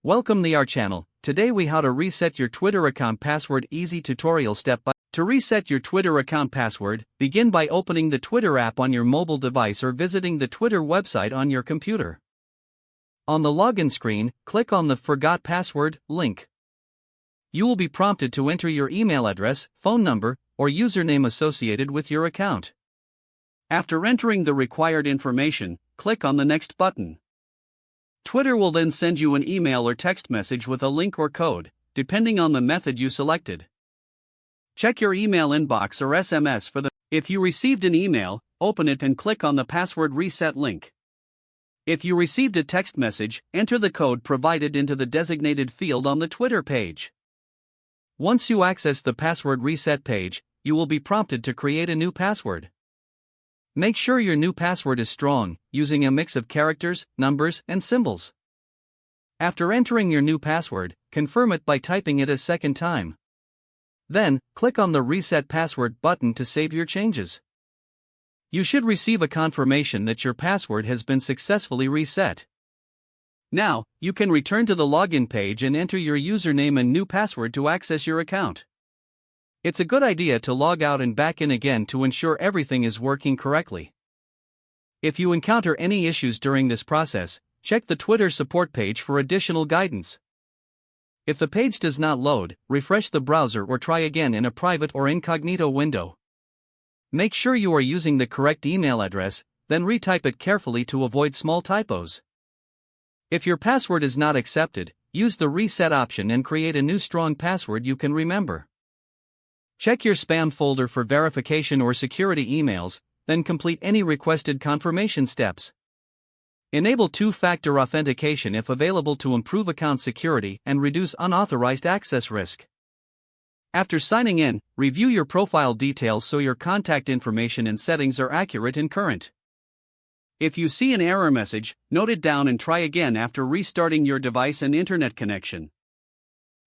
Welcome to our channel. Today we how to reset your Twitter account password easy tutorial step by. To reset your Twitter account password, begin by opening the Twitter app on your mobile device or visiting the Twitter website on your computer. On the login screen, click on the Forgot Password link. You will be prompted to enter your email address, phone number, or username associated with your account. After entering the required information, click on the Next button. Twitter will then send you an email or text message with a link or code, depending on the method you selected. Check your email inbox or SMS for the. If you received an email, open it and click on the password reset link. If you received a text message, enter the code provided into the designated field on the Twitter page. Once you access the password reset page, you will be prompted to create a new password. Make sure your new password is strong, using a mix of characters, numbers, and symbols. After entering your new password, confirm it by typing it a second time. Then, click on the Reset Password button to save your changes. You should receive a confirmation that your password has been successfully reset. Now, you can return to the login page and enter your username and new password to access your account. It's a good idea to log out and back in again to ensure everything is working correctly. If you encounter any issues during this process, check the Twitter support page for additional guidance. If the page does not load, refresh the browser or try again in a private or incognito window. Make sure you are using the correct email address, then retype it carefully to avoid small typos. If your password is not accepted, use the reset option and create a new strong password you can remember. Check your spam folder for verification or security emails, then complete any requested confirmation steps. Enable two-factor authentication if available to improve account security and reduce unauthorized access risk. After signing in, review your profile details so your contact information and settings are accurate and current. If you see an error message, note it down and try again after restarting your device and internet connection.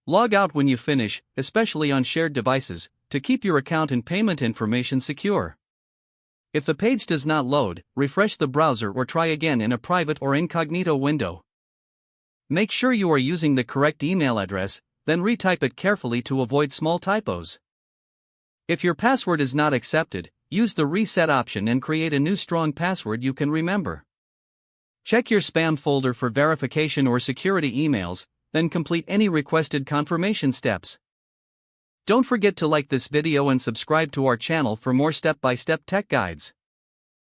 Log out when you finish, especially on shared devices, to keep your account and payment information secure. If the page does not load, refresh the browser or try again in a private or incognito window. Make sure you are using the correct email address, then retype it carefully to avoid small typos. If your password is not accepted, use the reset option and create a new strong password you can remember. Check your spam folder for verification or security emails, then complete any requested confirmation steps. Don't forget to like this video and subscribe to our channel for more step-by-step tech guides.